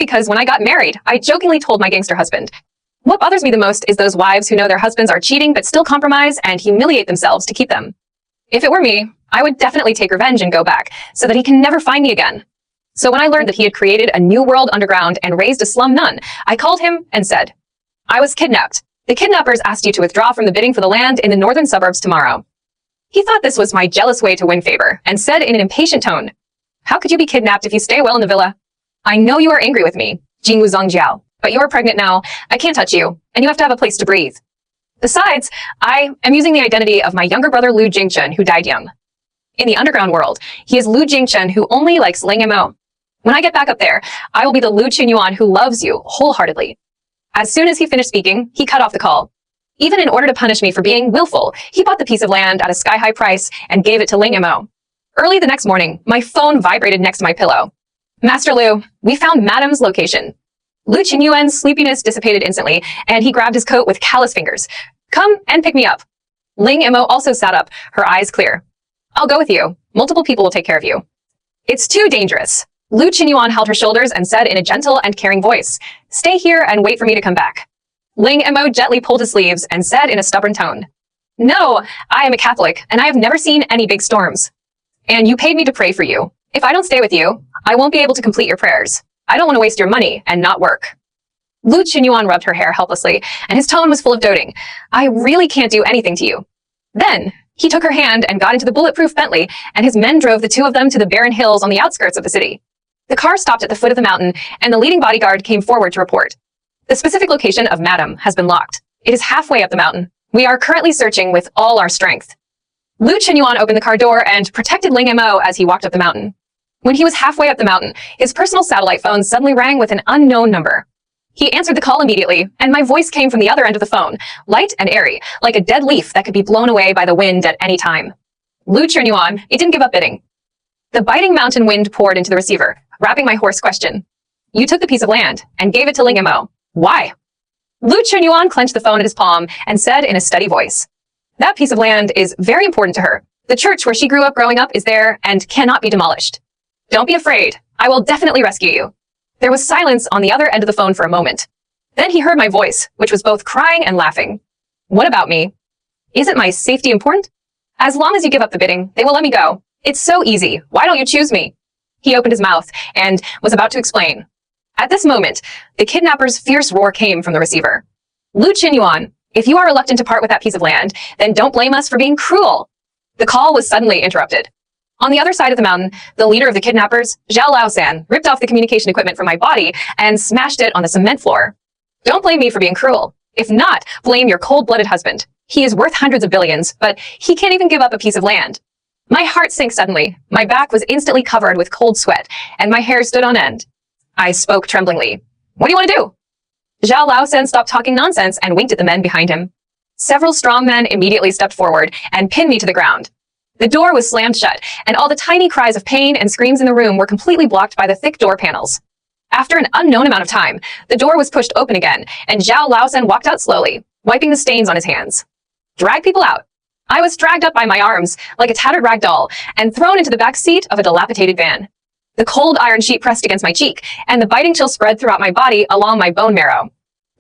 because when I got married, I jokingly told my gangster husband. What bothers me the most is those wives who know their husbands are cheating but still compromise and humiliate themselves to keep them. If it were me, I would definitely take revenge and go back so that he can never find me again. So when I learned that he had created a new world underground and raised a slum nun, I called him and said, I was kidnapped. The kidnappers asked you to withdraw from the bidding for the land in the northern suburbs tomorrow. He thought this was my jealous way to win favor and said in an impatient tone, how could you be kidnapped if you stay well in the villa? I know you are angry with me, Jingwu Zongjiao, but you're pregnant now. I can't touch you, and you have to have a place to breathe. Besides, I am using the identity of my younger brother Lu Jingchen, who died young. In the underground world, he is Lu Jingchen, who only likes Ling Mo. When I get back up there, I will be the Lu Qinyuan who loves you wholeheartedly. As soon as he finished speaking, he cut off the call. Even in order to punish me for being willful, he bought the piece of land at a sky-high price and gave it to Ling Mo. Early the next morning, my phone vibrated next to my pillow. Master Lu, we found Madam's location. Lu Qinyuan's sleepiness dissipated instantly, and he grabbed his coat with callous fingers. Come and pick me up. Ling Mo also sat up, her eyes clear. I'll go with you. Multiple people will take care of you. It's too dangerous. Lu Qinyuan held her shoulders and said in a gentle and caring voice, stay here and wait for me to come back. Ling Mo gently pulled his sleeves and said in a stubborn tone, no, I am a Catholic, and I have never seen any big storms. And you paid me to pray for you. If I don't stay with you, I won't be able to complete your prayers. I don't want to waste your money and not work. Lu Qinyuan rubbed her hair helplessly, and his tone was full of doting. I really can't do anything to you. Then, he took her hand and got into the bulletproof Bentley, and his men drove the two of them to the barren hills on the outskirts of the city. The car stopped at the foot of the mountain, and the leading bodyguard came forward to report. The specific location of Madam has been locked. It is halfway up the mountain. We are currently searching with all our strength. Lu Qinyuan opened the car door and protected Ling Mo as he walked up the mountain. When he was halfway up the mountain, his personal satellite phone suddenly rang with an unknown number. He answered the call immediately, and my voice came from the other end of the phone, light and airy, like a dead leaf that could be blown away by the wind at any time. Lu Qinyuan, it didn't give up bidding. The biting mountain wind poured into the receiver, wrapping my hoarse question. You took the piece of land and gave it to Ling Mo. Why? Lu Qinyuan clenched the phone in his palm and said in a steady voice, that piece of land is very important to her. The church where she grew up growing up is there and cannot be demolished. Don't be afraid. I will definitely rescue you. There was silence on the other end of the phone for a moment. Then he heard my voice, which was both crying and laughing. What about me? Isn't my safety important? As long as you give up the bidding, they will let me go. It's so easy. Why don't you choose me? He opened his mouth and was about to explain. At this moment, the kidnapper's fierce roar came from the receiver. Lu Qinyuan, if you are reluctant to part with that piece of land, then don't blame us for being cruel. The call was suddenly interrupted. On the other side of the mountain, the leader of the kidnappers, Zhao Laosan, ripped off the communication equipment from my body and smashed it on the cement floor. Don't blame me for being cruel. If not, blame your cold-blooded husband. He is worth hundreds of billions, but he can't even give up a piece of land. My heart sank suddenly. My back was instantly covered with cold sweat, and my hair stood on end. I spoke tremblingly. What do you want to do? Zhao Laosan stopped talking nonsense and winked at the men behind him. Several strong men immediately stepped forward and pinned me to the ground. The door was slammed shut, and all the tiny cries of pain and screams in the room were completely blocked by the thick door panels. After an unknown amount of time, the door was pushed open again, and Zhao Laosan walked out slowly, wiping the stains on his hands. Drag people out. I was dragged up by my arms, like a tattered rag doll, and thrown into the back seat of a dilapidated van. The cold iron sheet pressed against my cheek, and the biting chill spread throughout my body along my bone marrow.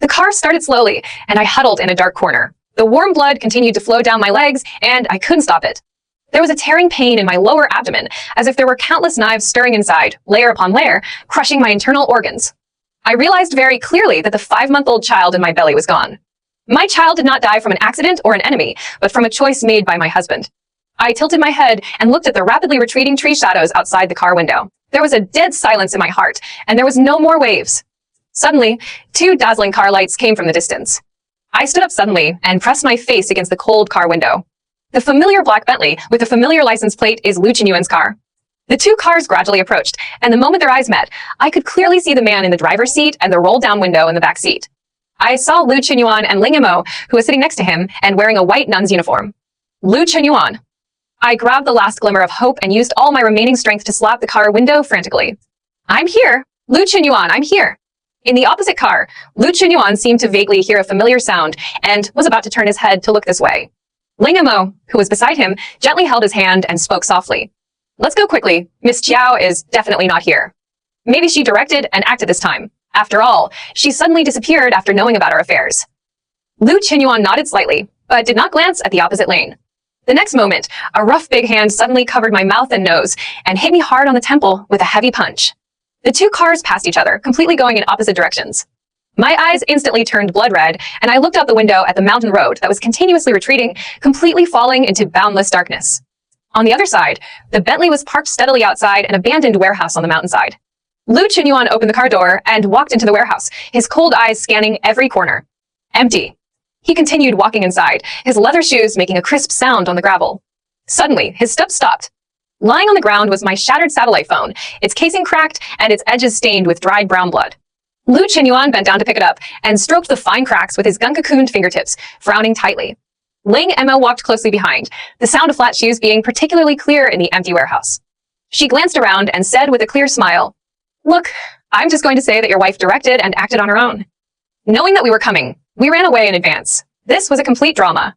The car started slowly, and I huddled in a dark corner. The warm blood continued to flow down my legs, and I couldn't stop it. There was a tearing pain in my lower abdomen, as if there were countless knives stirring inside, layer upon layer, crushing my internal organs. I realized very clearly that the 5-month-old child in my belly was gone. My child did not die from an accident or an enemy, but from a choice made by my husband. I tilted my head and looked at the rapidly retreating tree shadows outside the car window. There was a dead silence in my heart, and there was no more waves. Suddenly, 2 dazzling car lights came from the distance. I stood up suddenly and pressed my face against the cold car window. The familiar black Bentley with the familiar license plate is Lu Qinyuan's car. The 2 cars gradually approached, and the moment their eyes met, I could clearly see the man in the driver's seat and the roll-down window in the back seat. I saw Lu Qinyuan and Ling Mo, who was sitting next to him and wearing a white nun's uniform. Lu Qinyuan. I grabbed the last glimmer of hope and used all my remaining strength to slap the car window frantically. I'm here! Lu Qinyuan, I'm here! In the opposite car, Lu Qinyuan seemed to vaguely hear a familiar sound and was about to turn his head to look this way. Ling Mo, who was beside him, gently held his hand and spoke softly. Let's go quickly. Miss Chiao is definitely not here. Maybe she directed and acted this time. After all, she suddenly disappeared after knowing about our affairs. Lu Qinyuan nodded slightly, but did not glance at the opposite lane. The next moment, a rough big hand suddenly covered my mouth and nose and hit me hard on the temple with a heavy punch. The two cars passed each other, completely going in opposite directions. My eyes instantly turned blood red, and I looked out the window at the mountain road that was continuously retreating, completely falling into boundless darkness. On the other side, the Bentley was parked steadily outside an abandoned warehouse on the mountainside. Lu Qinyuan opened the car door and walked into the warehouse, his cold eyes scanning every corner. Empty. He continued walking inside, his leather shoes making a crisp sound on the gravel. Suddenly, his steps stopped. Lying on the ground was my shattered satellite phone, its casing cracked and its edges stained with dried brown blood. Lu Qinyuan bent down to pick it up and stroked the fine cracks with his gun-cocooned fingertips, frowning tightly. Ling Mo walked closely behind, the sound of flat shoes being particularly clear in the empty warehouse. She glanced around and said with a clear smile, "Look, I'm just going to say that your wife directed and acted on her own." Knowing that we were coming, we ran away in advance. This was a complete drama.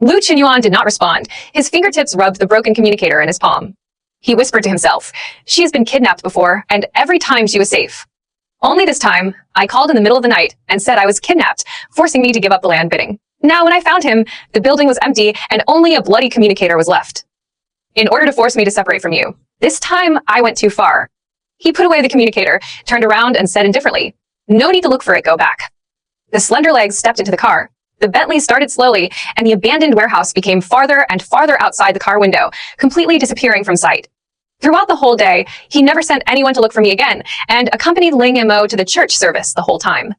Lu Qinyuan did not respond. His fingertips rubbed the broken communicator in his palm. He whispered to himself, "She has been kidnapped before, and every time she was safe. Only this time, I called in the middle of the night and said I was kidnapped, forcing me to give up the land bidding. Now, when I found him, the building was empty and only a bloody communicator was left. In order to force me to separate from you, this time I went too far." He put away the communicator, turned around and said indifferently, "No need to look for it, go back." The slender legs stepped into the car. The Bentley started slowly, and the abandoned warehouse became farther and farther outside the car window, completely disappearing from sight. Throughout the whole day, he never sent anyone to look for me again, and accompanied Ling Mo to the church service the whole time.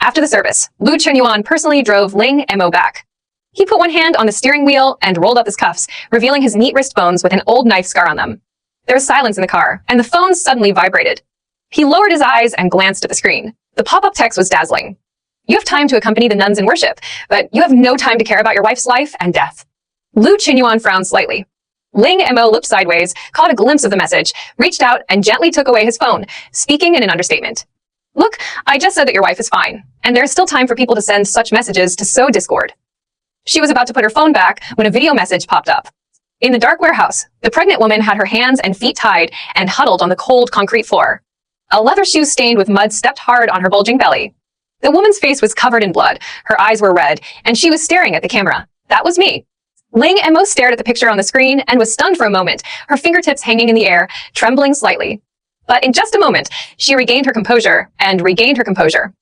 After the service, Lu Qinyuan personally drove Ling Mo back. He put one hand on the steering wheel and rolled up his cuffs, revealing his neat wrist bones with an old knife scar on them. There was silence in the car, and the phone suddenly vibrated. He lowered his eyes and glanced at the screen. The pop-up text was dazzling. "You have time to accompany the nuns in worship, but you have no time to care about your wife's life and death." Lu Qinyuan frowned slightly. Ling Mo looked sideways, caught a glimpse of the message, reached out and gently took away his phone, speaking in an understatement. "Look, I just said that your wife is fine, and there is still time for people to send such messages to sow discord." She was about to put her phone back when a video message popped up. In the dark warehouse, the pregnant woman had her hands and feet tied and huddled on the cold concrete floor. A leather shoe stained with mud stepped hard on her bulging belly. The woman's face was covered in blood, her eyes were red, and she was staring at the camera. That was me. Ling Mo stared at the picture on the screen and was stunned for a moment, her fingertips hanging in the air, trembling slightly. But in just a moment, she regained her composure and regained her composure.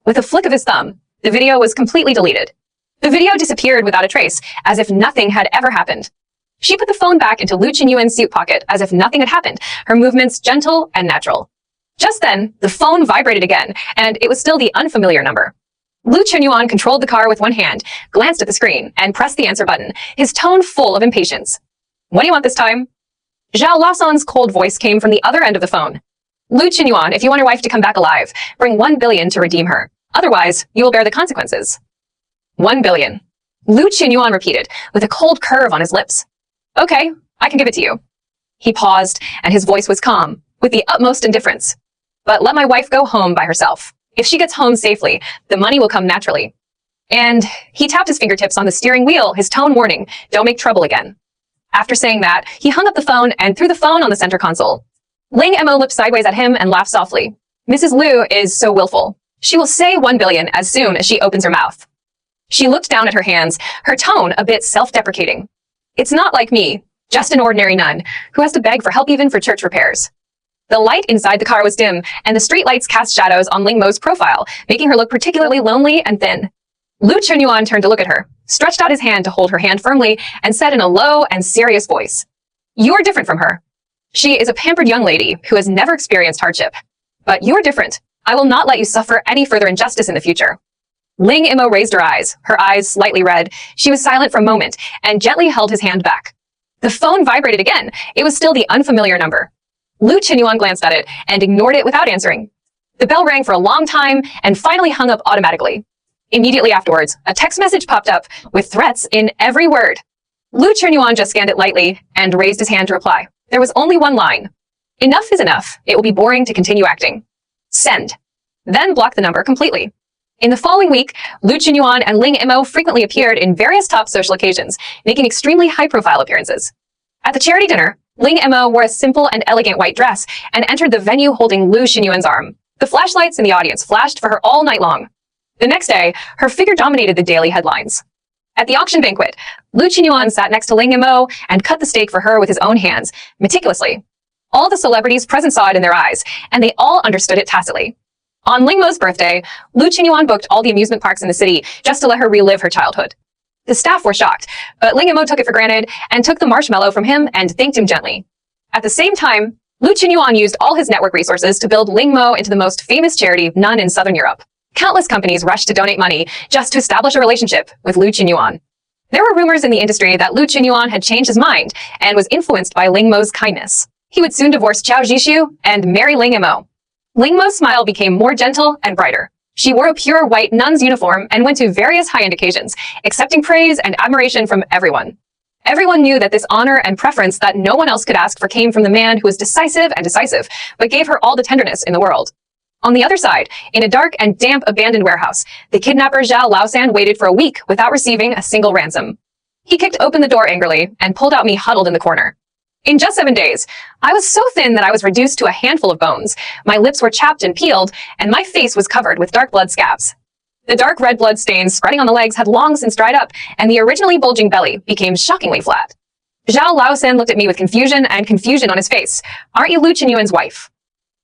With a flick of his thumb, the video was completely deleted. The video disappeared without a trace, as if nothing had ever happened. She put the phone back into Lu Qinyuan's suit pocket as if nothing had happened, her movements gentle and natural. Just then, the phone vibrated again, and it was still the unfamiliar number. Lu Qinyuan controlled the car with one hand, glanced at the screen, and pressed the answer button, his tone full of impatience. "What do you want this time?" Zhao Lason's cold voice came from the other end of the phone. "Lu Qinyuan, if you want your wife to come back alive, bring 1 billion to redeem her. Otherwise, you will bear the consequences." 1 billion. Lu Qinyuan repeated, with a cold curve on his lips. "Okay, I can give it to you." He paused, and his voice was calm, with the utmost indifference. "But let my wife go home by herself. If she gets home safely, the money will come naturally." And he tapped his fingertips on the steering wheel, his tone warning, "Don't make trouble again." After saying that, he hung up the phone and threw the phone on the center console. Ling Mo looked sideways at him and laughed softly. "Mrs. Lu is so willful. She will say 1 billion as soon as she opens her mouth." She looked down at her hands, her tone a bit self-deprecating. "It's not like me, just an ordinary nun, who has to beg for help even for church repairs." The light inside the car was dim, and the streetlights cast shadows on Ling Mo's profile, making her look particularly lonely and thin. Lu Qinyuan turned to look at her, stretched out his hand to hold her hand firmly, and said in a low and serious voice, "You're different from her. She is a pampered young lady who has never experienced hardship. But you're different. I will not let you suffer any further injustice in the future." Ling Mo raised her eyes slightly red. She was silent for a moment, and gently held his hand back. The phone vibrated again. It was still the unfamiliar number. Lu Qinyuan glanced at it and ignored it without answering. The bell rang for a long time and finally hung up automatically. Immediately afterwards, a text message popped up with threats in every word. Lu Qinyuan just scanned it lightly and raised his hand to reply. There was only one line. "Enough is enough. It will be boring to continue acting. Send." Then block the number completely. In the following week, Lu Qinyuan and Ling Mo frequently appeared in various top social occasions, making extremely high-profile appearances. At the charity dinner, Ling Mo wore a simple and elegant white dress and entered the venue holding Lu Xinyuan's arm. The flashlights in the audience flashed for her all night long. The next day, her figure dominated the daily headlines. At the auction banquet, Lu Xinyuan sat next to Ling Mo and cut the steak for her with his own hands, meticulously. All the celebrities present saw it in their eyes, and they all understood it tacitly. On Ling Mo's birthday, Lu Qinyuan booked all the amusement parks in the city just to let her relive her childhood. The staff were shocked, but Ling Mo took it for granted and took the marshmallow from him and thanked him gently. At the same time, Lu Qinyuan used all his network resources to build Ling Mo into the most famous charity none in Southern Europe. Countless companies rushed to donate money just to establish a relationship with Lu Qinyuan. There were rumors in the industry that Lu Qinyuan had changed his mind and was influenced by Ling Mo's kindness. He would soon divorce Qiao Jishu and marry Ling Mo. Ling Mo's smile became more gentle and brighter. She wore a pure white nun's uniform and went to various high-end occasions, accepting praise and admiration from everyone. Everyone knew that this honor and preference that no one else could ask for came from the man who was decisive, but gave her all the tenderness in the world. On the other side, in a dark and damp abandoned warehouse, the kidnapper Zhao Laosan waited for a week without receiving a single ransom. He kicked open the door angrily and pulled out me huddled in the corner. In just 7 days, I was so thin that I was reduced to a handful of bones. My lips were chapped and peeled, and my face was covered with dark blood scabs. The dark red blood stains spreading on the legs had long since dried up, and the originally bulging belly became shockingly flat. Zhao Laosan looked at me with confusion on his face. "Aren't you Lu Qinyuan's wife?"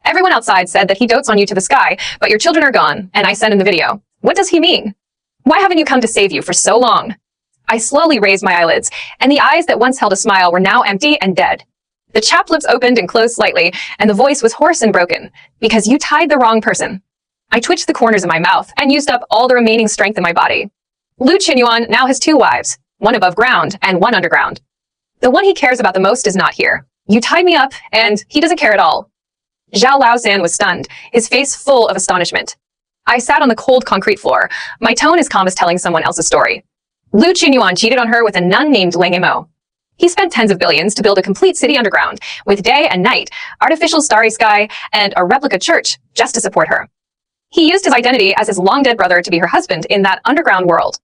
"Everyone outside said that he dotes on you to the sky, but your children are gone, and I sent him the video. What does he mean? Why haven't you come to save you for so long?" I slowly raised my eyelids, and the eyes that once held a smile were now empty and dead. The chapped lips opened and closed slightly, and the voice was hoarse and broken. "Because you tied the wrong person." I twitched the corners of my mouth and used up all the remaining strength in my body. Lu Qinyuan now has 2 wives, one above ground and one underground. The one he cares about the most is not here. You tied me up, and he doesn't care at all. Zhao Laosan was stunned, his face full of astonishment. I sat on the cold concrete floor, my tone as calm as telling someone else's story. Lu Qinyuan cheated on her with a nun named Ling Mo. He spent tens of billions to build a complete city underground, with day and night, artificial starry sky, and a replica church just to support her. He used his identity as his long-dead brother to be her husband in that underground world.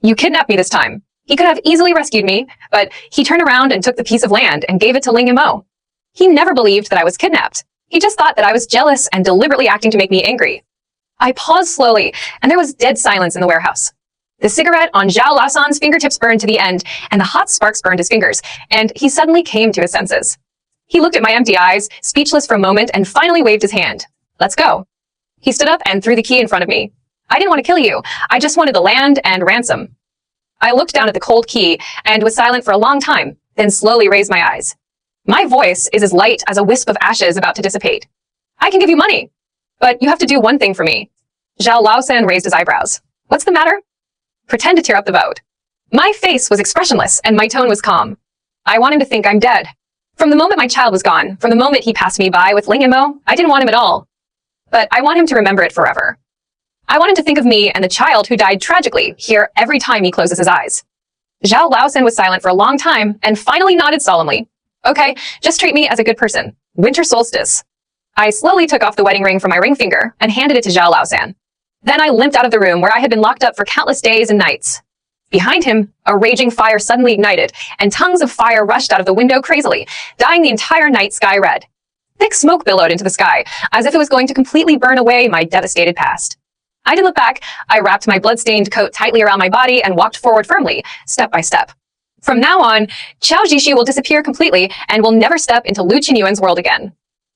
You kidnapped me this time. He could have easily rescued me, but he turned around and took the piece of land and gave it to Ling Mo. He never believed that I was kidnapped. He just thought that I was jealous and deliberately acting to make me angry. I paused slowly, and there was dead silence in the warehouse. The cigarette on Zhao Laosan's fingertips burned to the end, and the hot sparks burned his fingers, and he suddenly came to his senses. He looked at my empty eyes, speechless for a moment, and finally waved his hand. "Let's go." He stood up and threw the key in front of me. "I didn't want to kill you. I just wanted the land and ransom." I looked down at the cold key and was silent for a long time, then slowly raised my eyes. My voice is as light as a wisp of ashes about to dissipate. "I can give you money, but you have to do one thing for me." Zhao Laosan raised his eyebrows. "What's the matter?" "Pretend to tear up the vote." My face was expressionless and my tone was calm. "I want him to think I'm dead. From the moment my child was gone, from the moment he passed me by with Ling Mo, I didn't want him at all. But I want him to remember it forever. I want him to think of me and the child who died tragically here every time he closes his eyes." Zhao Laosan was silent for a long time and finally nodded solemnly. "Okay, just treat me as a good person. Winter solstice." I slowly took off the wedding ring from my ring finger and handed it to Zhao Laosan. Then I limped out of the room where I had been locked up for countless days and nights. Behind him, a raging fire suddenly ignited, and tongues of fire rushed out of the window crazily, dyeing the entire night sky red. Thick smoke billowed into the sky, as if it was going to completely burn away my devastated past. I didn't look back. I wrapped my blood-stained coat tightly around my body and walked forward firmly, step by step. From now on, Qiao Jishu will disappear completely and will never step into Lu Qinyuan's world again.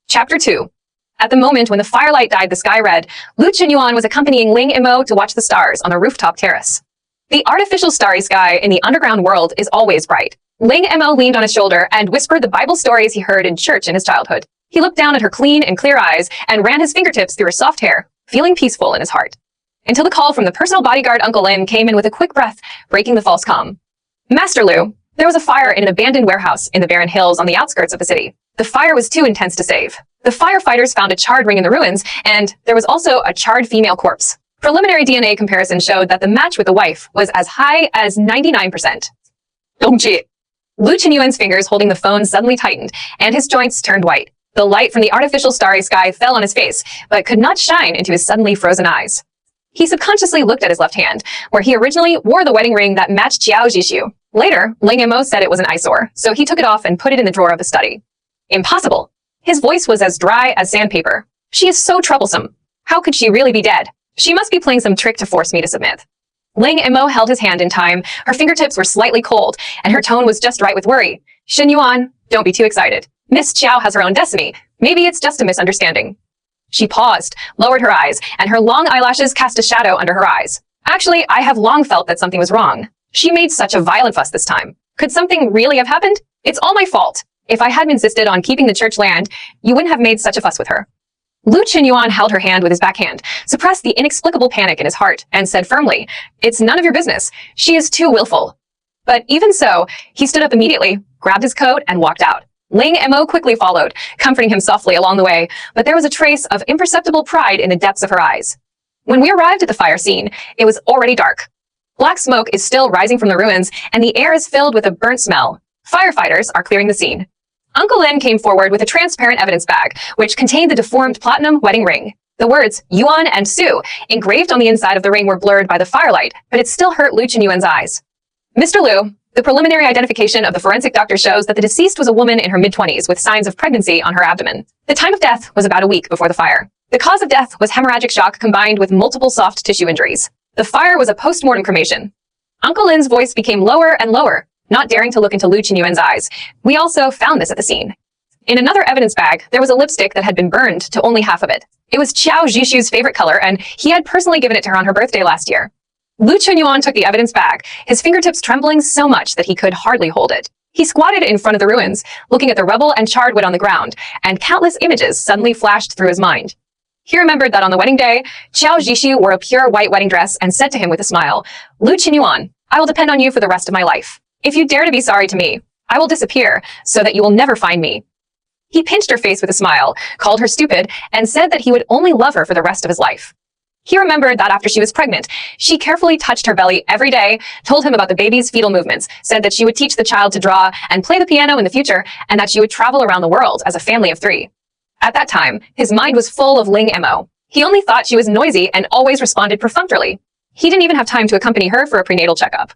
Chapter 2. At the moment when the firelight dyed the sky red, Lu Qinyuan was accompanying Ling Mo to watch the stars on a rooftop terrace. The artificial starry sky in the underground world is always bright. Ling Mo leaned on his shoulder and whispered the Bible stories he heard in church in his childhood. He looked down at her clean and clear eyes and ran his fingertips through her soft hair, feeling peaceful in his heart. Until the call from the personal bodyguard Uncle Lin came in with a quick breath, breaking the false calm. "Master Lu, there was a fire in an abandoned warehouse in the barren hills on the outskirts of the city. The fire was too intense to save. The firefighters found a charred ring in the ruins, and there was also a charred female corpse. Preliminary DNA comparison showed that the match with the wife was as high as 99%. Dongji. Lu Qinyuan's fingers holding the phone suddenly tightened, and his joints turned white. The light from the artificial starry sky fell on his face, but could not shine into his suddenly frozen eyes. He subconsciously looked at his left hand, where he originally wore the wedding ring that matched Xiao Zhishu. Later, Ling Mo said it was an eyesore, so he took it off and put it in the drawer of his study. Impossible. His voice was as dry as sandpaper. She is so troublesome. How could she really be dead? She must be playing some trick to force me to submit. Ling Mo held his hand in time. Her fingertips were slightly cold, and her tone was just right with worry. Shen Yuan, don't be too excited. Miss Xiao has her own destiny. Maybe it's just a misunderstanding. She paused, lowered her eyes, and her long eyelashes cast a shadow under her eyes. Actually, I have long felt that something was wrong. She made such a violent fuss this time. Could something really have happened? It's all my fault. If I hadn't insisted on keeping the church land, you wouldn't have made such a fuss with her. Lu Qinyuan held her hand with his backhand, suppressed the inexplicable panic in his heart, and said firmly, "It's none of your business. She is too willful." But even so, he stood up immediately, grabbed his coat, and walked out. Ling Mo quickly followed, comforting him softly along the way, but there was a trace of imperceptible pride in the depths of her eyes. When we arrived at the fire scene, it was already dark. Black smoke is still rising from the ruins, and the air is filled with a burnt smell. Firefighters are clearing the scene. Uncle Lin came forward with a transparent evidence bag, which contained the deformed platinum wedding ring. The words Yuan and Su engraved on the inside of the ring were blurred by the firelight, but it still hurt Lu Qinyuan's eyes. Mr. Lu, the preliminary identification of the forensic doctor shows that the deceased was a woman in her mid-20s with signs of pregnancy on her abdomen. The time of death was about a week before the fire. The cause of death was hemorrhagic shock combined with multiple soft tissue injuries. The fire was a post-mortem cremation. Uncle Lin's voice became lower and lower, not daring to look into Lu Qinyuan's eyes. We also found this at the scene. In another evidence bag, there was a lipstick that had been burned to only half of it. It was Xiao Zhishu's favorite color, and he had personally given it to her on her birthday last year. Lu Qinyuan took the evidence bag, his fingertips trembling so much that he could hardly hold it. He squatted in front of the ruins, looking at the rubble and charred wood on the ground, and countless images suddenly flashed through his mind. He remembered that on the wedding day, Xiao Zhishu wore a pure white wedding dress and said to him with a smile, "Lu Qinyuan, I will depend on you for the rest of my life. If you dare to be sorry to me, I will disappear so that you will never find me." He pinched her face with a smile, called her stupid, and said that he would only love her for the rest of his life. He remembered that after she was pregnant, she carefully touched her belly every day, told him about the baby's fetal movements, said that she would teach the child to draw and play the piano in the future, and that she would travel around the world as a family of 3. At that time, his mind was full of Ling Mo. He only thought she was noisy and always responded perfunctorily. He didn't even have time to accompany her for a prenatal checkup.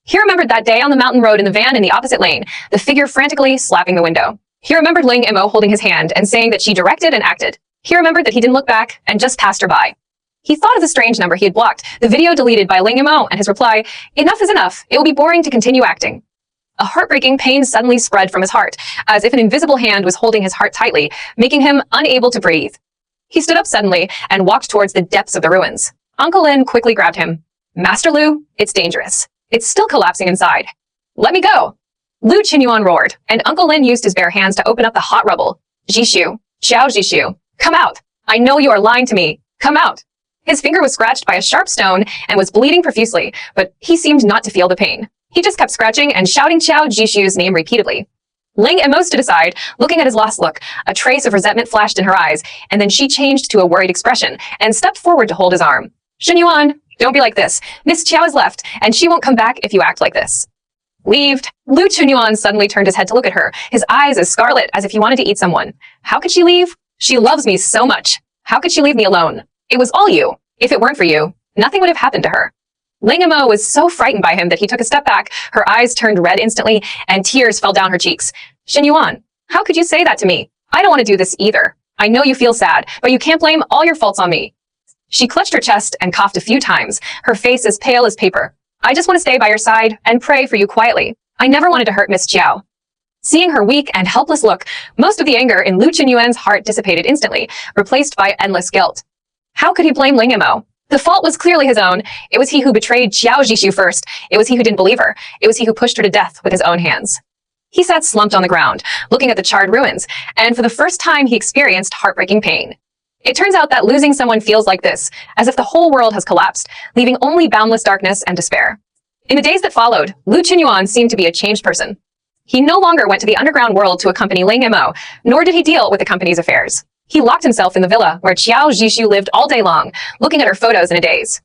He remembered that day on the mountain road in the van in the opposite lane, the figure frantically slapping the window. He remembered Ling Mo holding his hand and saying that she directed and acted. He remembered that he didn't look back and just passed her by. He thought of the strange number he had blocked, the video deleted by Ling Mo, and his reply, "Enough is enough. It will be boring to continue acting." A heartbreaking pain suddenly spread from his heart, as if an invisible hand was holding his heart tightly, making him unable to breathe. He stood up suddenly and walked towards the depths of the ruins. Uncle Lin quickly grabbed him. "Master Lu, it's dangerous. It's still collapsing inside. Let me go." Lu Qinyuan roared, and Uncle Lin used his bare hands to open up the hot rubble. "Zhishu, Xiao Zhishu, come out. I know you are lying to me. Come out." His finger was scratched by a sharp stone and was bleeding profusely, but he seemed not to feel the pain. He just kept scratching and shouting Xiao Zhishu's name repeatedly. Ling Mo stood aside, looking at his lost look. A trace of resentment flashed in her eyes, and then she changed to a worried expression and stepped forward to hold his arm. "Shen Yuan, don't be like this. Miss Qiao is left, and she won't come back if you act like this." "Leave." Lu Qinyuan suddenly turned his head to look at her, his eyes as scarlet as if he wanted to eat someone. "How could she leave? She loves me so much. How could she leave me alone? It was all you. If it weren't for you, nothing would have happened to her." Ling Mo was so frightened by him that he took a step back, her eyes turned red instantly, and tears fell down her cheeks. "Shen Yuan, how could you say that to me? I don't want to do this either. I know you feel sad, but you can't blame all your faults on me." She clutched her chest and coughed a few times, her face as pale as paper. "I just want to stay by your side and pray for you quietly. I never wanted to hurt Miss Qiao." Seeing her weak and helpless look, most of the anger in Lu Qinyuan's heart dissipated instantly, replaced by endless guilt. How could he blame Ling Mo? The fault was clearly his own. It was he who betrayed Xiao Zhishu first. It was he who didn't believe her. It was he who pushed her to death with his own hands. He sat slumped on the ground, looking at the charred ruins, and for the first time he experienced heartbreaking pain. It turns out that losing someone feels like this, as if the whole world has collapsed, leaving only boundless darkness and despair. In the days that followed, Lu Qinyuan seemed to be a changed person. He no longer went to the underground world to accompany Ling Mo, nor did he deal with the company's affairs. He locked himself in the villa where Xiao Zhishu lived all day long, looking at her photos in a daze.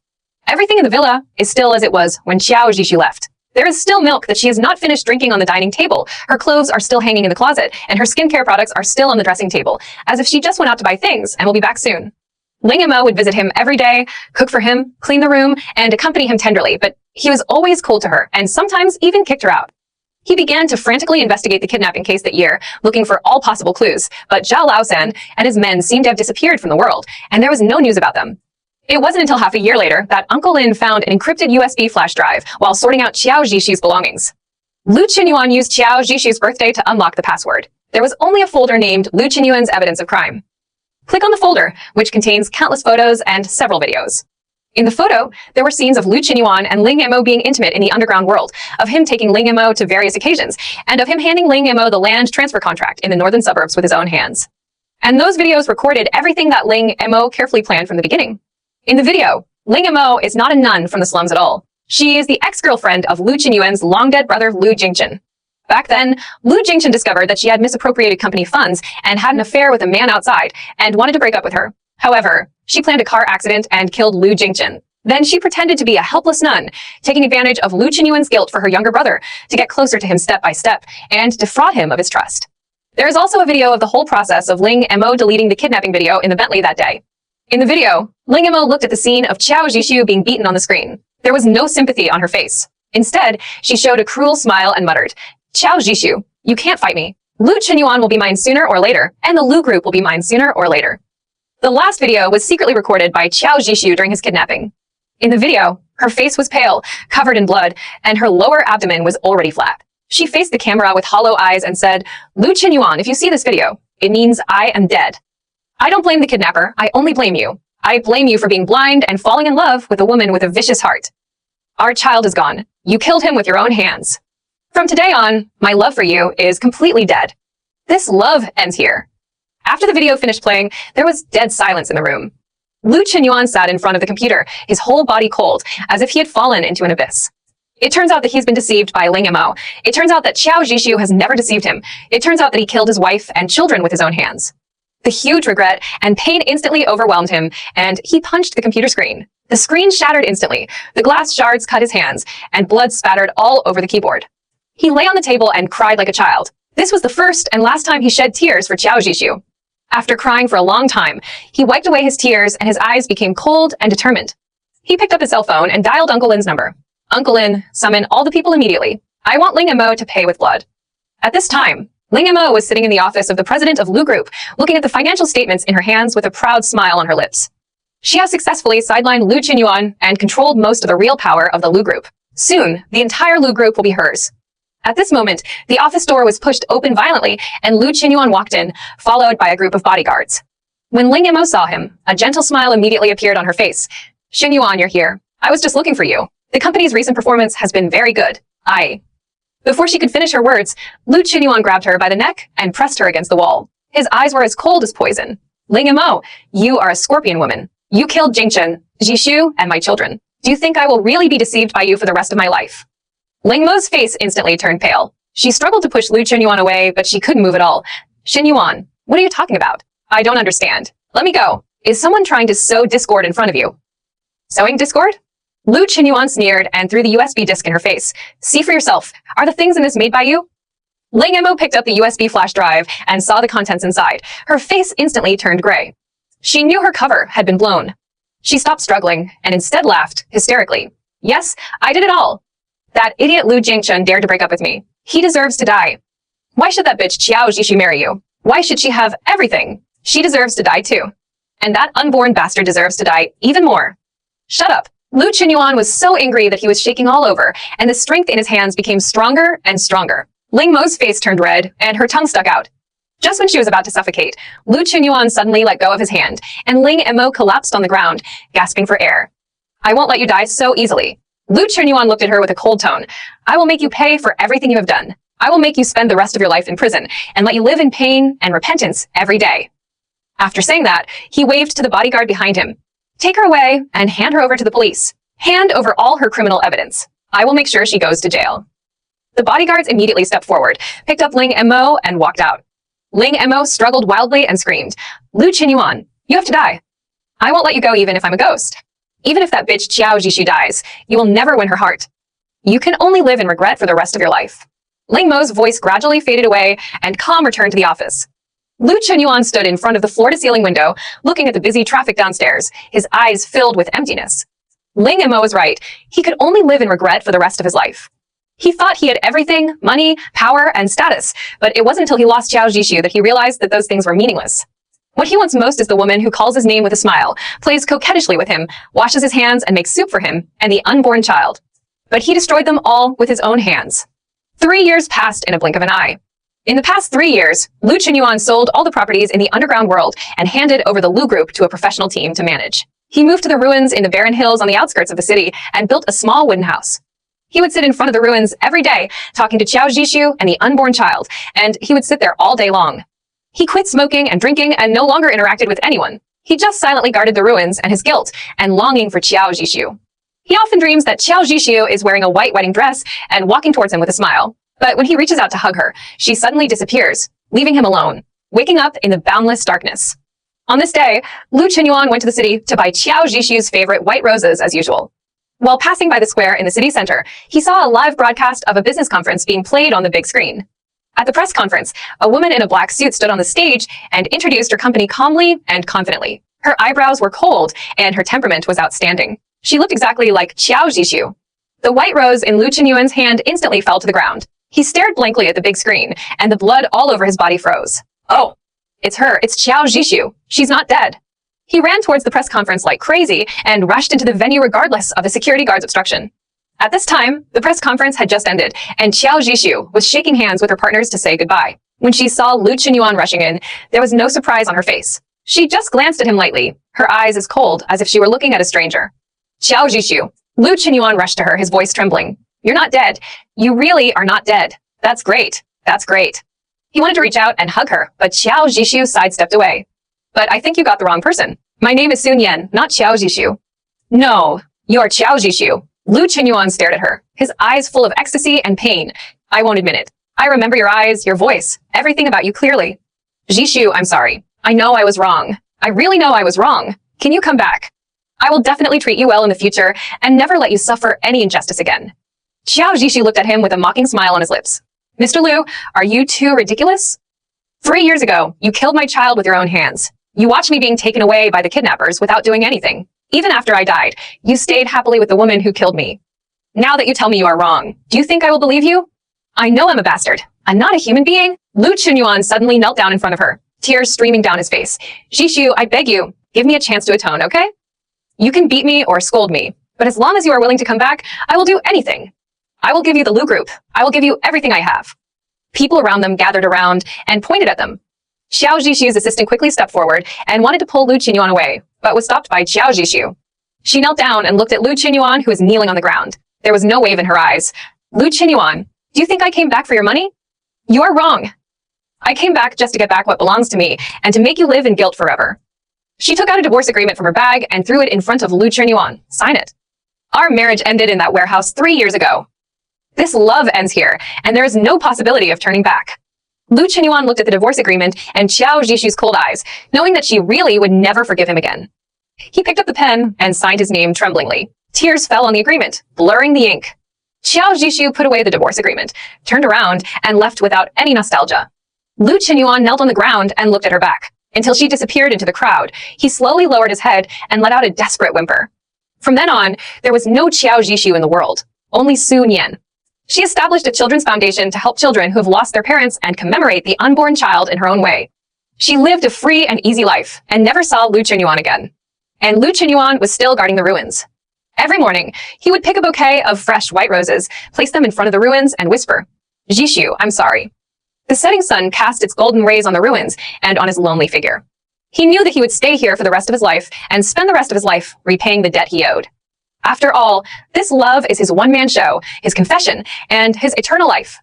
Everything in the villa is still as it was when Xiao Zhishu left. There is still milk that she has not finished drinking on the dining table. Her clothes are still hanging in the closet, and her skincare products are still on the dressing table, as if she just went out to buy things and will be back soon. Ling Mo would visit him every day, cook for him, clean the room, and accompany him tenderly, but he was always cold to her and sometimes even kicked her out. He began to frantically investigate the kidnapping case that year, looking for all possible clues, but Zhao Laosan and his men seemed to have disappeared from the world, and there was no news about them. It wasn't until half a year later that Uncle Lin found an encrypted USB flash drive while sorting out Qiao Zhishu's belongings. Lu Qinyuan used Qiao Zhishu's birthday to unlock the password. There was only a folder named Lu Qinyuan's Evidence of Crime. Click on the folder, which contains countless photos and several videos. In the photo, there were scenes of Lu Qinyuan and Ling Mo being intimate in the underground world, of him taking Ling Mo to various occasions, and of him handing Ling Mo the land transfer contract in the northern suburbs with his own hands. And those videos recorded everything that Ling Mo carefully planned from the beginning. In the video, Ling Mo is not a nun from the slums at all. She is the ex-girlfriend of Lu Qinyuan's long-dead brother Lu Jingchen. Back then, Lu Jingchen discovered that she had misappropriated company funds and had an affair with a man outside and wanted to break up with her. However, she planned a car accident and killed Lu Jingchen. Then she pretended to be a helpless nun, taking advantage of Lu Qinyuan's guilt for her younger brother to get closer to him step by step and defraud him of his trust. There is also a video of the whole process of Ling Mo deleting the kidnapping video in the Bentley that day. In the video, Ling Mo looked at the scene of Qiao Zhishu being beaten on the screen. There was no sympathy on her face. Instead, she showed a cruel smile and muttered, "Qiao Zhishu, you can't fight me. Lu Qinyuan will be mine sooner or later, and the Lu group will be mine sooner or later." The last video was secretly recorded by Qiao Zhishu during his kidnapping. In the video, her face was pale, covered in blood, and her lower abdomen was already flat. She faced the camera with hollow eyes and said, "Lu Qinyuan, if you see this video, it means I am dead. I don't blame the kidnapper, I only blame you. I blame you for being blind and falling in love with a woman with a vicious heart. Our child is gone. You killed him with your own hands. From today on, my love for you is completely dead." This love ends here. After the video finished playing, there was dead silence in the room. Lu Qinyuan sat in front of the computer, his whole body cold, as if he had fallen into an abyss. It turns out that he's been deceived by Ling Mo. It turns out that Qiao Zhishu has never deceived him. It turns out that he killed his wife and children with his own hands. The huge regret and pain instantly overwhelmed him, and he punched the computer screen. The screen shattered instantly, the glass shards cut his hands, and blood spattered all over the keyboard. He lay on the table and cried like a child. This was the first and last time he shed tears for Qiao Zhishu. After crying for a long time, he wiped away his tears and his eyes became cold and determined. He picked up his cell phone and dialed Uncle Lin's number. "Uncle Lin, summon all the people immediately. I want Ling Mo to pay with blood." At this time, Ling Mo was sitting in the office of the president of Lu Group, looking at the financial statements in her hands with a proud smile on her lips. She has successfully sidelined Lu Qinyuan and controlled most of the real power of the Lu Group. Soon, the entire Lu Group will be hers. At this moment, the office door was pushed open violently and Lu Qinyuan walked in, followed by a group of bodyguards. When Ling Mo saw him, a gentle smile immediately appeared on her face. "Qinyuan, you're here. I was just looking for you. The company's recent performance has been very good. Before she could finish her words, Lu Qinyuan grabbed her by the neck and pressed her against the wall. His eyes were as cold as poison. "Ling Mo, you are a scorpion woman. You killed Jingchen, Zhishu, and my children. Do you think I will really be deceived by you for the rest of my life?" Ling Mo's face instantly turned pale. She struggled to push Lu Qinyuan away, but she couldn't move at all. "Qinyuan, what are you talking about? I don't understand. Let me go. Is someone trying to sow discord in front of you?" "Sowing discord?" Lu Qinyuan sneered and threw the USB disk in her face. "See for yourself. Are the things in this made by you?" Ling Mo picked up the USB flash drive and saw the contents inside. Her face instantly turned gray. She knew her cover had been blown. She stopped struggling and instead laughed hysterically. "Yes, I did it all. That idiot Lu Jingchen dared to break up with me. He deserves to die. Why should that bitch Qiao Zhishu marry you? Why should she have everything? She deserves to die too. And that unborn bastard deserves to die even more." "Shut up." Lu Qinyuan was so angry that he was shaking all over, and the strength in his hands became stronger and stronger. Ling Mo's face turned red, and her tongue stuck out. Just when she was about to suffocate, Lu Qinyuan suddenly let go of his hand, and Ling Mo collapsed on the ground, gasping for air. "I won't let you die so easily." Lu Qinyuan looked at her with a cold tone. "I will make you pay for everything you have done. I will make you spend the rest of your life in prison and let you live in pain and repentance every day." After saying that, he waved to the bodyguard behind him. "Take her away and hand her over to the police. Hand over all her criminal evidence. I will make sure she goes to jail." The bodyguards immediately stepped forward, picked up Ling Mo, and walked out. Ling Mo struggled wildly and screamed, "Lu Qinyuan, you have to die. I won't let you go even if I'm a ghost. Even if that bitch Qiao Zhishu dies, you will never win her heart. You can only live in regret for the rest of your life." Ling Mo's voice gradually faded away, and calm returned to the office. Lu Chunyuan stood in front of the floor-to-ceiling window, looking at the busy traffic downstairs, his eyes filled with emptiness. Ling and Mo was right. He could only live in regret for the rest of his life. He thought he had everything, money, power, and status, but it wasn't until he lost Xiao Jishu that he realized that those things were meaningless. What he wants most is the woman who calls his name with a smile, plays coquettishly with him, washes his hands and makes soup for him, and the unborn child. But he destroyed them all with his own hands. 3 years passed in a blink of an eye. In the past 3 years, Lu Chunyuan sold all the properties in the underground world and handed over the Lu Group to a professional team to manage. He moved to the ruins in the barren hills on the outskirts of the city and built a small wooden house. He would sit in front of the ruins every day, talking to Xiao Jishu and the unborn child, and he would sit there all day long. He quit smoking and drinking and no longer interacted with anyone. He just silently guarded the ruins and his guilt and longing for Xiao Jishu. He often dreams that Xiao Jishu is wearing a white wedding dress and walking towards him with a smile. But when he reaches out to hug her, she suddenly disappears, leaving him alone, waking up in the boundless darkness. On this day, Lu Chunyuan went to the city to buy Xiao Jishu's favorite white roses as usual. While passing by the square in the city center, he saw a live broadcast of a business conference being played on the big screen. At the press conference, a woman in a black suit stood on the stage and introduced her company calmly and confidently. Her eyebrows were cold, and her temperament was outstanding. She looked exactly like Xiao Jishu. The white rose in Lu Chunyuan's hand instantly fell to the ground. He stared blankly at the big screen, and the blood all over his body froze. Oh, it's her. It's Xiao Jishu. She's not dead. He ran towards the press conference like crazy and rushed into the venue regardless of the security guard's obstruction. At this time, the press conference had just ended, and Xiao Jishu was shaking hands with her partners to say goodbye. When she saw Lu Chunyuan rushing in, there was no surprise on her face. She just glanced at him lightly, her eyes as cold as if she were looking at a stranger. Xiao Jishu. Lu Chunyuan rushed to her, his voice trembling. You're not dead. You really are not dead. That's great. That's great. He wanted to reach out and hug her, but Xiao Jishu sidestepped away. But I think you got the wrong person. My name is Sun Yan, not Xiao Jishu. No, you're Xiao Jishu. Lu Chunyuan stared at her, his eyes full of ecstasy and pain. I won't admit it. I remember your eyes, your voice, everything about you clearly. Jishu, I'm sorry. I know I was wrong. I really know I was wrong. Can you come back? I will definitely treat you well in the future and never let you suffer any injustice again. Xiao Jishu looked at him with a mocking smile on his lips. Mr. Lu, are you too ridiculous? 3 years ago, you killed my child with your own hands. You watched me being taken away by the kidnappers without doing anything. Even after I died, you stayed happily with the woman who killed me. Now that you tell me you are wrong, do you think I will believe you? I know I'm a bastard. I'm not a human being. Lu Chunyuan suddenly knelt down in front of her, tears streaming down his face. Jishu, I beg you, give me a chance to atone, okay? You can beat me or scold me, but as long as you are willing to come back, I will do anything. I will give you the Lu Group. I will give you everything I have. People around them gathered around and pointed at them. Xiao Jishu's assistant quickly stepped forward and wanted to pull Lu Chunyuan away, but was stopped by Xiao Jishu. She knelt down and looked at Lu Chunyuan, who was kneeling on the ground. There was no wave in her eyes. Lu Chunyuan, do you think I came back for your money? You are wrong. I came back just to get back what belongs to me and to make you live in guilt forever. She took out a divorce agreement from her bag and threw it in front of Lu Chunyuan. Sign it. Our marriage ended in that warehouse 3 years ago. This love ends here, and there is no possibility of turning back. Lu Chunyuan looked at the divorce agreement and Xiao Jishu's cold eyes, knowing that she really would never forgive him again. He picked up the pen and signed his name tremblingly. Tears fell on the agreement, blurring the ink. Xiao Jishu put away the divorce agreement, turned around, and left without any nostalgia. Lu Chunyuan knelt on the ground and looked at her back. Until she disappeared into the crowd, he slowly lowered his head and let out a desperate whimper. From then on, there was no Xiao Jishu in the world, only Sun Yan. She established a children's foundation to help children who have lost their parents and commemorate the unborn child in her own way. She lived a free and easy life and never saw Lu Chunyuan again. And Lu Chunyuan was still guarding the ruins. Every morning, he would pick a bouquet of fresh white roses, place them in front of the ruins, and whisper, Jishu, I'm sorry. The setting sun cast its golden rays on the ruins and on his lonely figure. He knew that he would stay here for the rest of his life and spend the rest of his life repaying the debt he owed. After all, this love is his one-man show, his confession, and his eternal life.